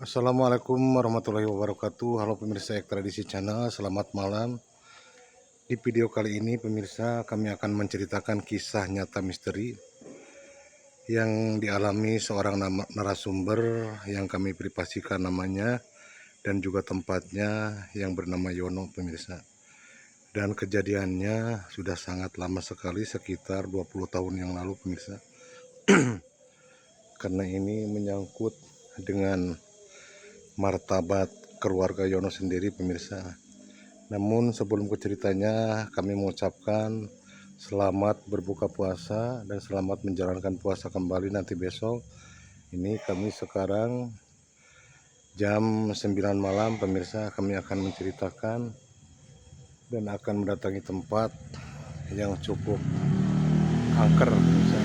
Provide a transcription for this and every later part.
Assalamualaikum warahmatullahi wabarakatuh. Halo pemirsa Ek Tradisi Channel, selamat malam. Di video kali ini pemirsa kami akan menceritakan kisah nyata misteri yang dialami seorang narasumber yang kami privasikan namanya dan juga tempatnya yang bernama Yono pemirsa. Dan kejadiannya sudah sangat lama sekali, sekitar 20 tahun yang lalu pemirsa. Karena ini menyangkut dengan martabat keluarga Yono sendiri pemirsa. Namun sebelum ke ceritanya, kami mengucapkan selamat berbuka puasa dan selamat menjalankan puasa kembali nanti besok. Ini kami sekarang jam 9 malam pemirsa, kami akan menceritakan dan akan mendatangi tempat yang cukup angker pemirsa.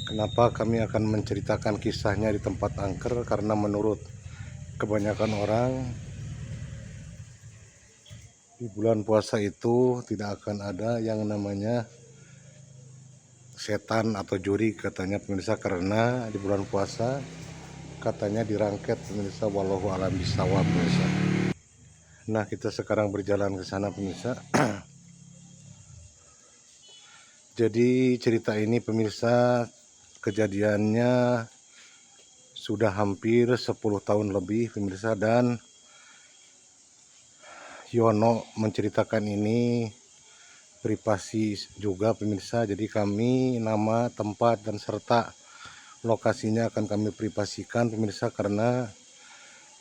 Kenapa kami akan menceritakan kisahnya di tempat angker? Karena menurut kebanyakan orang di bulan puasa itu tidak akan ada yang namanya setan atau juri katanya pemirsa, karena di bulan puasa katanya dirangket pemirsa, wallahu alam bisawab pemirsa. Nah, kita sekarang berjalan ke sana pemirsa. Jadi cerita ini pemirsa, kejadiannya sudah hampir 10 tahun lebih pemirsa, dan Yono menceritakan ini privasi juga pemirsa. Jadi kami nama, tempat, dan serta lokasinya akan kami privasikan pemirsa, karena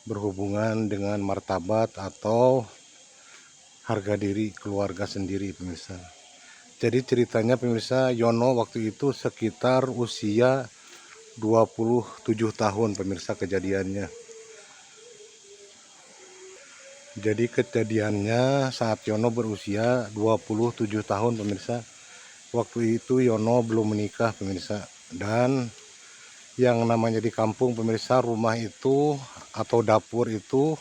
berhubungan dengan martabat atau harga diri keluarga sendiri pemirsa. Jadi ceritanya pemirsa, Yono waktu itu sekitar usia 27 tahun pemirsa kejadiannya. Jadi kejadiannya saat Yono berusia 27 tahun pemirsa. Waktu itu Yono belum menikah pemirsa, dan yang namanya di kampung pemirsa, rumah itu atau dapur itu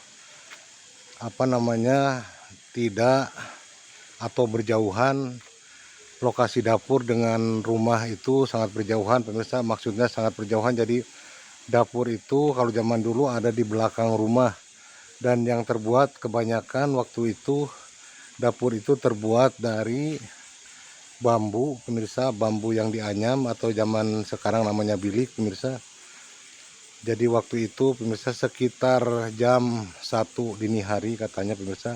tidak atau berjauhan. Lokasi dapur dengan rumah itu sangat berjauhan pemirsa, maksudnya sangat berjauhan. Jadi dapur itu kalau zaman dulu ada di belakang rumah, dan yang terbuat kebanyakan waktu itu dapur itu terbuat dari bambu pemirsa, bambu yang dianyam atau zaman sekarang namanya bilik pemirsa. Jadi waktu itu pemirsa sekitar jam 1 dini hari katanya pemirsa,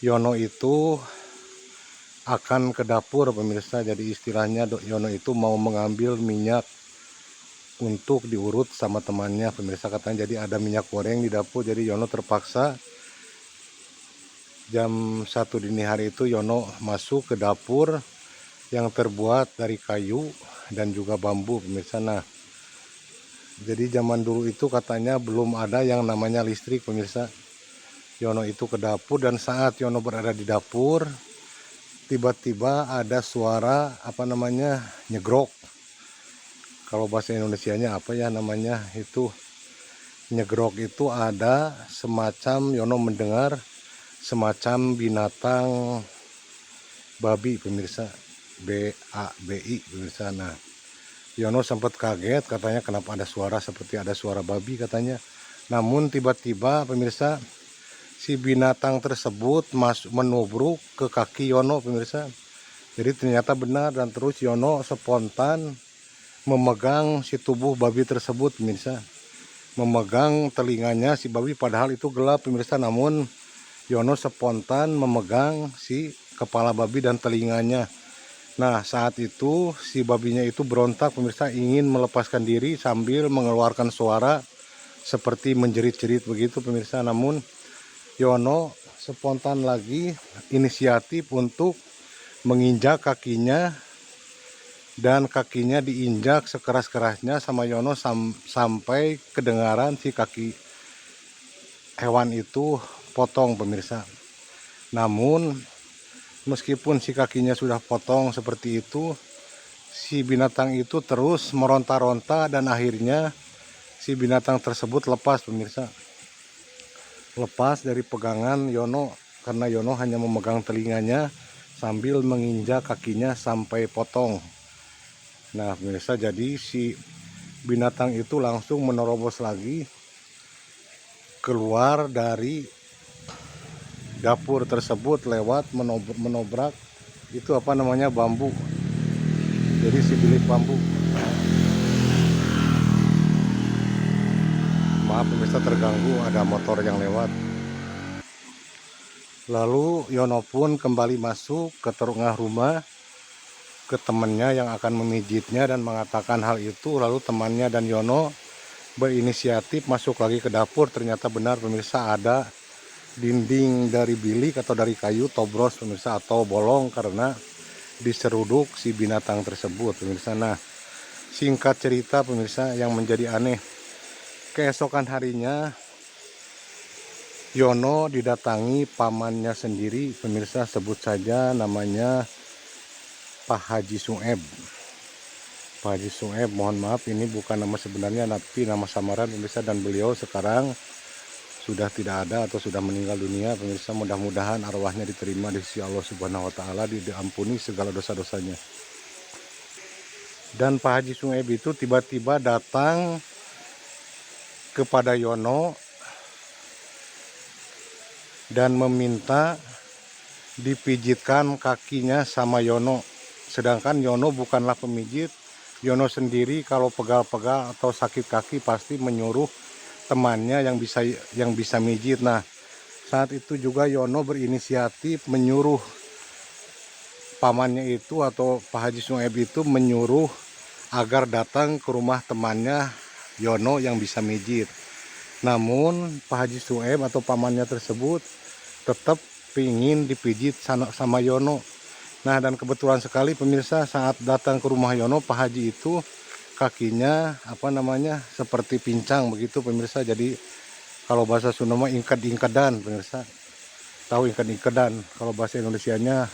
Yono itu akan ke dapur pemirsa. Jadi istilahnya Yono itu mau mengambil minyak untuk diurut sama temannya pemirsa katanya. Jadi ada minyak goreng di dapur, jadi Yono terpaksa jam 1 dini hari itu Yono masuk ke dapur yang terbuat dari kayu dan juga bambu pemirsa. Nah, jadi zaman dulu itu katanya belum ada yang namanya listrik pemirsa. Yono itu ke dapur, dan saat Yono berada di dapur tiba-tiba ada suara nyegrok. Kalau bahasa Indonesianya apa ya namanya itu, nyegrok itu ada semacam Yono mendengar semacam binatang babi pemirsa, BABI pemirsa. Nah, Yono sempat kaget katanya, kenapa ada suara seperti ada suara babi katanya. Namun tiba-tiba pemirsa, si binatang tersebut menubruk ke kaki Yono pemirsa. Jadi ternyata benar, dan terus Yono spontan memegang si tubuh babi tersebut pemirsa, memegang telinganya si babi, padahal itu gelap pemirsa. Namun Yono spontan memegang si kepala babi dan telinganya. Nah, saat itu si babinya itu berontak pemirsa, ingin melepaskan diri sambil mengeluarkan suara seperti menjerit-jerit begitu pemirsa. Namun Yono spontan lagi inisiatif untuk menginjak kakinya, dan kakinya diinjak sekeras-kerasnya sama Yono sampai kedengaran si kaki hewan itu potong pemirsa. Namun meskipun si kakinya sudah potong seperti itu, si binatang itu terus meronta-ronta, dan akhirnya si binatang tersebut lepas pemirsa. Lepas dari pegangan Yono. karena Yono hanya memegang telinganya sambil menginjak kakinya sampai potong. Nah pemirsa, jadi si binatang itu langsung menerobos lagi keluar dari dapur tersebut lewat menobrak itu apa namanya, bambu. Jadi si bilik bambu. Maaf pemirsa, terganggu, ada motor yang lewat. Lalu Yono pun kembali masuk ke tengah rumah ke temannya yang akan memijitnya dan mengatakan hal itu. Lalu temannya dan Yono berinisiatif masuk lagi ke dapur. Ternyata benar pemirsa, ada dinding dari bilik atau dari kayu tobros pemirsa, atau bolong karena diseruduk si binatang tersebut pemirsa. Nah singkat cerita pemirsa, yang menjadi aneh, keesokan harinya Yono didatangi pamannya sendiri pemirsa, sebut saja namanya Pak Haji Sueb. Pak Haji Sueb, mohon maaf ini bukan nama sebenarnya tapi nama samaran pemirsa, dan beliau sekarang sudah tidak ada atau sudah meninggal dunia pemirsa. Mudah-mudahan arwahnya diterima di sisi Allah Subhanahu wa taala, diampuni segala dosa-dosanya. Dan Pak Haji Sueb itu tiba-tiba datang kepada Yono dan meminta dipijitkan kakinya sama Yono. Sedangkan Yono bukanlah pemijit. Yono sendiri kalau pegal-pegal atau sakit kaki pasti menyuruh temannya yang bisa mijit. Nah saat itu juga Yono berinisiatif menyuruh pamannya itu atau Pak Haji Sueb itu menyuruh agar datang ke rumah temannya Yono yang bisa mijit. Namun Pak Haji Sueb atau pamannya tersebut tetap ingin dipijit sama Yono. Nah dan kebetulan sekali pemirsa, saat datang ke rumah Yono, Pak Haji itu kakinya apa namanya, seperti pincang begitu pemirsa. Jadi kalau bahasa Sunda mah ingkad-ingkadan pemirsa. Tahu ingkad-ingkadan? Kalau bahasa Indonesianya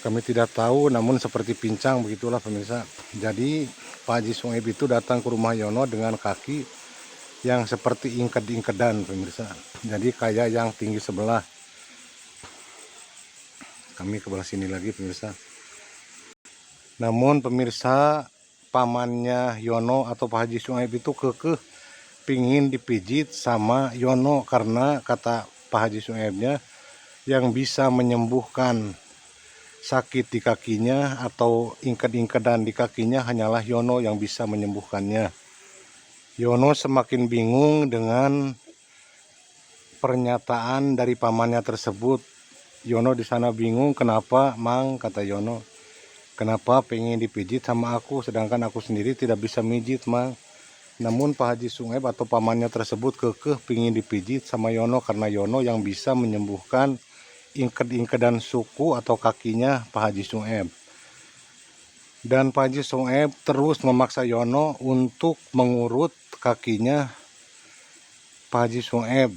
kami tidak tahu, namun seperti pincang begitulah pemirsa. Jadi Pak Haji Sueb itu datang ke rumah Yono dengan kaki yang seperti ingkad-ingkadan pemirsa. Jadi kayak yang tinggi sebelah. Kami ke belah sini lagi pemirsa. Namun pemirsa, pamannya Yono atau Pak Haji Sueb itu kekeh pingin dipijit sama Yono, karena kata Pak Haji Suebnya yang bisa menyembuhkan sakit di kakinya atau ingkad-ingkadan di kakinya hanyalah Yono yang bisa menyembuhkannya. Yono semakin bingung dengan pernyataan dari pamannya tersebut. Yono di sana bingung, kenapa Mang, kata Yono, kenapa pengen dipijit sama aku sedangkan aku sendiri tidak bisa mijit Mang. Namun Pak Haji Sueb atau pamannya tersebut kekeh pengen dipijit sama Yono karena Yono yang bisa menyembuhkan ingkad-ingkadan suku atau kakinya Pak Haji Sueb. Dan Pak Haji Sueb terus memaksa Yono untuk mengurut kakinya Pak Haji Sueb.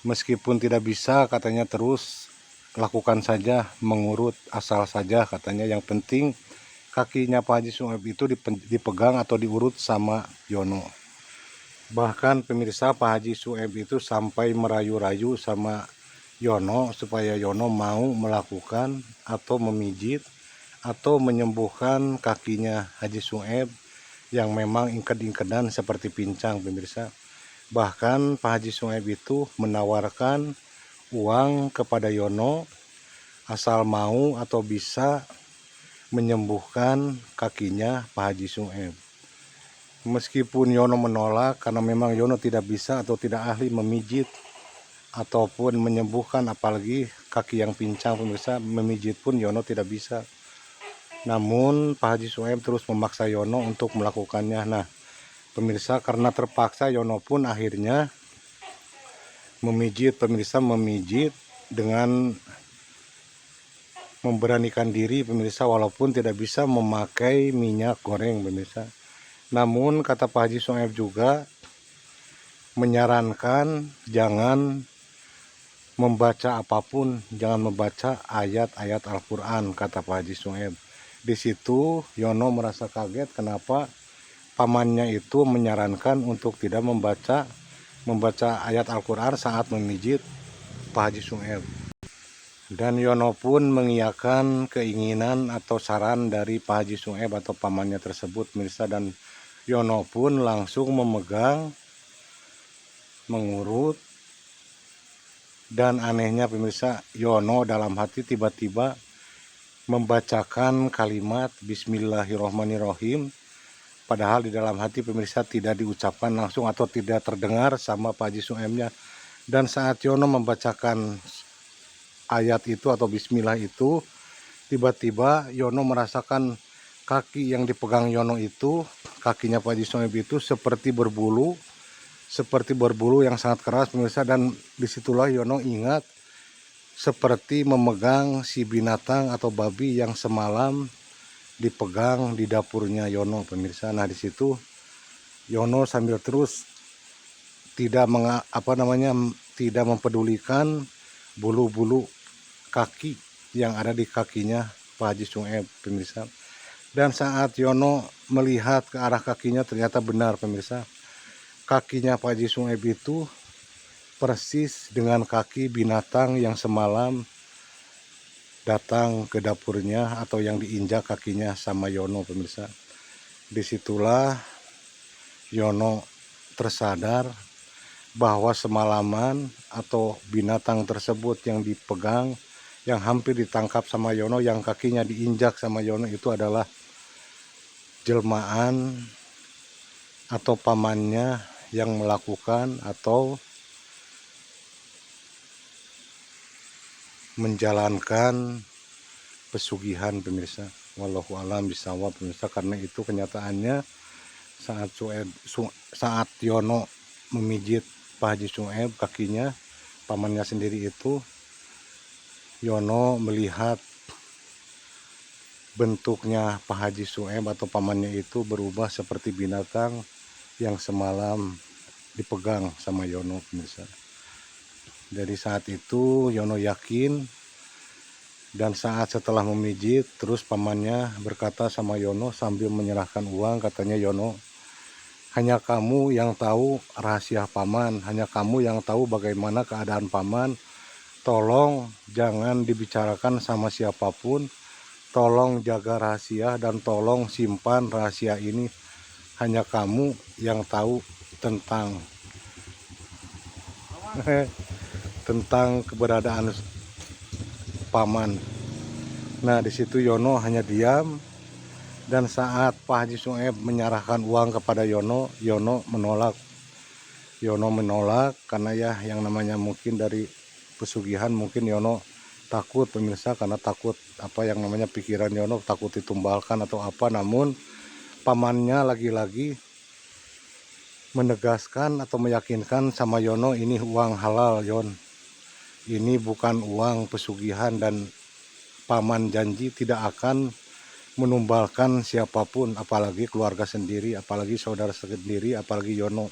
Meskipun tidak bisa, katanya terus lakukan saja, mengurut asal saja katanya, yang penting kakinya Pak Haji Sueb itu dipegang atau diurut sama Yono. Bahkan pemirsa, Pak Haji Sueb itu sampai merayu-rayu sama Yono supaya Yono mau melakukan atau memijit atau menyembuhkan kakinya Haji Sueb yang memang ingkad-ingkadan seperti pincang pemirsa. Bahkan Pak Haji Sueb itu menawarkan uang kepada Yono asal mau atau bisa menyembuhkan kakinya Pak Haji Sueb. Meskipun Yono menolak karena memang Yono tidak bisa atau tidak ahli memijit ataupun menyembuhkan, apalagi kaki yang pincang pemirsa, memijit pun Yono tidak bisa. Namun Pak Haji Sueb terus memaksa Yono untuk melakukannya. Nah pemirsa, karena terpaksa Yono pun akhirnya memijit pemirsa, memijit dengan memberanikan diri pemirsa, walaupun tidak bisa memakai minyak goreng pemirsa. Namun kata Pak Haji Sueb juga menyarankan jangan membaca apapun, jangan membaca ayat-ayat Al-Quran, kata Pak Haji Sueb. Di situ Yono merasa kaget kenapa pamannya itu menyarankan untuk tidak membaca ayat Al-Quran saat memijit. Pak Haji Sueb. Dan Yono pun mengiyakan keinginan atau saran dari Pak Haji Sueb atau pamannya tersebut pemirsa, dan Yono pun langsung memegang, mengurut. Dan anehnya pemirsa, Yono dalam hati tiba-tiba membacakan kalimat Bismillahirrohmanirrohim, padahal di dalam hati pemirsa tidak diucapkan langsung atau tidak terdengar sama Pak Haji Suebnya. Dan saat Yono membacakan ayat itu atau bismillah itu, tiba-tiba Yono merasakan kaki yang dipegang Yono itu, kakinya Pak Haji Sueb itu seperti berbulu yang sangat keras pemirsa. Dan disitulah Yono ingat seperti memegang si binatang atau babi yang semalam dipegang di dapurnya Yono pemirsa. Nah di situ Yono sambil terus tidak tidak mempedulikan bulu-bulu kaki yang ada di kakinya Pak Haji Sueb pemirsa. Dan saat Yono melihat ke arah kakinya, ternyata benar pemirsa, kakinya Pak Haji Sueb itu persis dengan kaki binatang yang semalam datang ke dapurnya atau yang diinjak kakinya sama Yono pemirsa. Disitulah Yono tersadar bahwa semalaman atau binatang tersebut yang dipegang, yang hampir ditangkap sama Yono, yang kakinya diinjak sama Yono, itu adalah jelmaan atau pamannya yang melakukan atau menjalankan pesugihan pemirsa. Wallahu alam bisawab pemirsa. Karena itu kenyataannya saat Yono memijit Pak Haji Sueb kakinya, pamannya sendiri itu, Yono melihat bentuknya Pak Haji Sueb atau pamannya itu berubah seperti binatang yang semalam dipegang sama Yono pemirsa. Dari saat itu Yono yakin, dan saat setelah memijit terus pamannya berkata sama Yono sambil menyerahkan uang, katanya, Yono, hanya kamu yang tahu rahasia paman, hanya kamu yang tahu bagaimana keadaan paman. Tolong jangan dibicarakan sama siapapun, tolong jaga rahasia dan tolong simpan rahasia ini. Hanya kamu yang tahu tentang keberadaan paman. Nah di situ Yono hanya diam. Dan saat Pak Haji Sueb menyerahkan uang kepada Yono, Yono menolak. Yono menolak karena ya yang namanya mungkin dari pesugihan, mungkin Yono takut pemirsa, karena takut apa yang namanya pikiran Yono takut ditumbalkan atau apa. Namun pamannya lagi-lagi menegaskan atau meyakinkan sama Yono, ini uang halal Yon, ini bukan uang pesugihan, dan paman janji tidak akan menumbalkan siapapun, apalagi keluarga sendiri, apalagi saudara sendiri, apalagi Yono.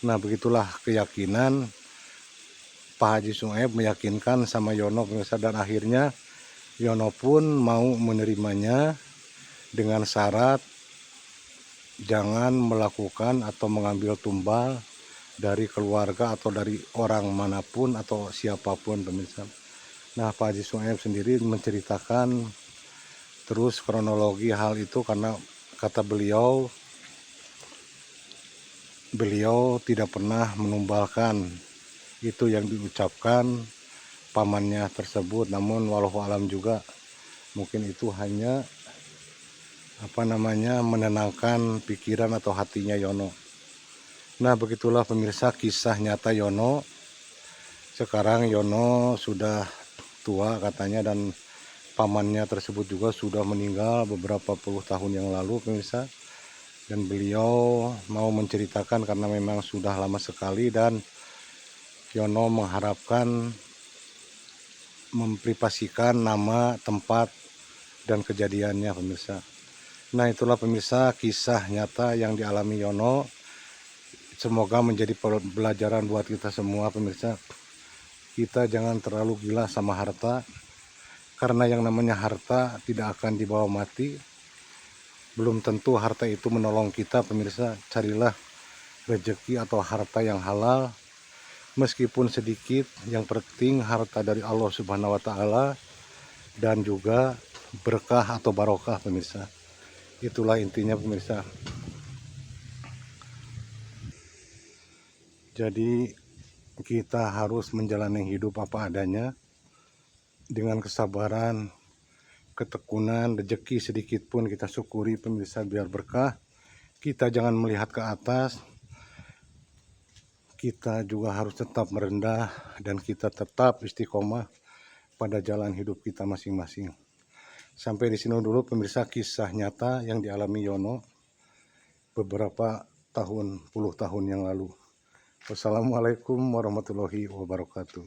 Nah begitulah keyakinan Pak Haji Sueb meyakinkan sama Yono pemirsa, dan akhirnya Yono pun mau menerimanya dengan syarat jangan melakukan atau mengambil tumbal dari keluarga atau dari orang manapun atau siapapun pemirsa. Nah Pak Haji Sueb sendiri menceritakan terus kronologi hal itu, karena kata beliau tidak pernah menumbalkan itu yang diucapkan pamannya tersebut. Namun walau alam juga mungkin itu hanya menenangkan pikiran atau hatinya Yono. Nah begitulah pemirsa kisah nyata Yono. Sekarang Yono sudah tua katanya, dan pamannya tersebut juga sudah meninggal beberapa puluh tahun yang lalu pemirsa. Dan beliau mau menceritakan karena memang sudah lama sekali, dan Yono mengharapkan memprivasikan nama, tempat, dan kejadiannya pemirsa. Nah itulah pemirsa kisah nyata yang dialami Yono. Semoga menjadi pelajaran buat kita semua pemirsa. Kita jangan terlalu gila sama harta, karena yang namanya harta tidak akan dibawa mati. Belum tentu harta itu menolong kita pemirsa. Carilah rezeki atau harta yang halal, meskipun sedikit, yang penting harta dari Allah Subhanahu wa taala dan juga berkah atau barokah pemirsa. Itulah intinya pemirsa. Jadi kita harus menjalani hidup apa adanya dengan kesabaran, ketekunan, rezeki sedikit pun kita syukuri pemirsa biar berkah. Kita jangan melihat ke atas, kita juga harus tetap merendah dan kita tetap istiqomah pada jalan hidup kita masing-masing. Sampai di sini dulu pemirsa kisah nyata yang dialami Yono beberapa puluh tahun yang lalu. Wassalamualaikum warahmatullahi wabarakatuh.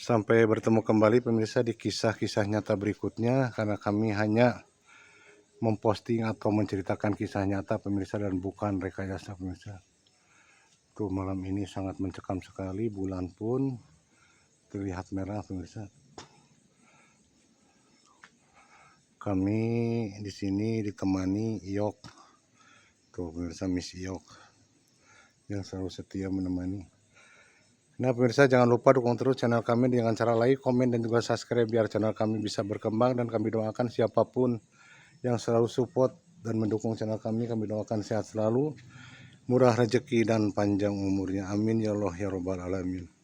Sampai bertemu kembali pemirsa di kisah-kisah nyata berikutnya, karena kami hanya memposting atau menceritakan kisah nyata pemirsa dan bukan rekayasa pemirsa. Tuh malam ini sangat mencekam sekali, bulan pun terlihat merah pemirsa. Kami di sini ditemani Iyok. Tuh pemirsa, Miss Iyok yang selalu setia menemani. Nah pemirsa, jangan lupa dukung terus channel kami dengan cara like, komen, dan juga subscribe biar channel kami bisa berkembang, dan kami doakan siapapun yang selalu support dan mendukung channel kami doakan sehat selalu, murah rezeki dan panjang umurnya. Amin ya Allah ya Rabbal Alamin.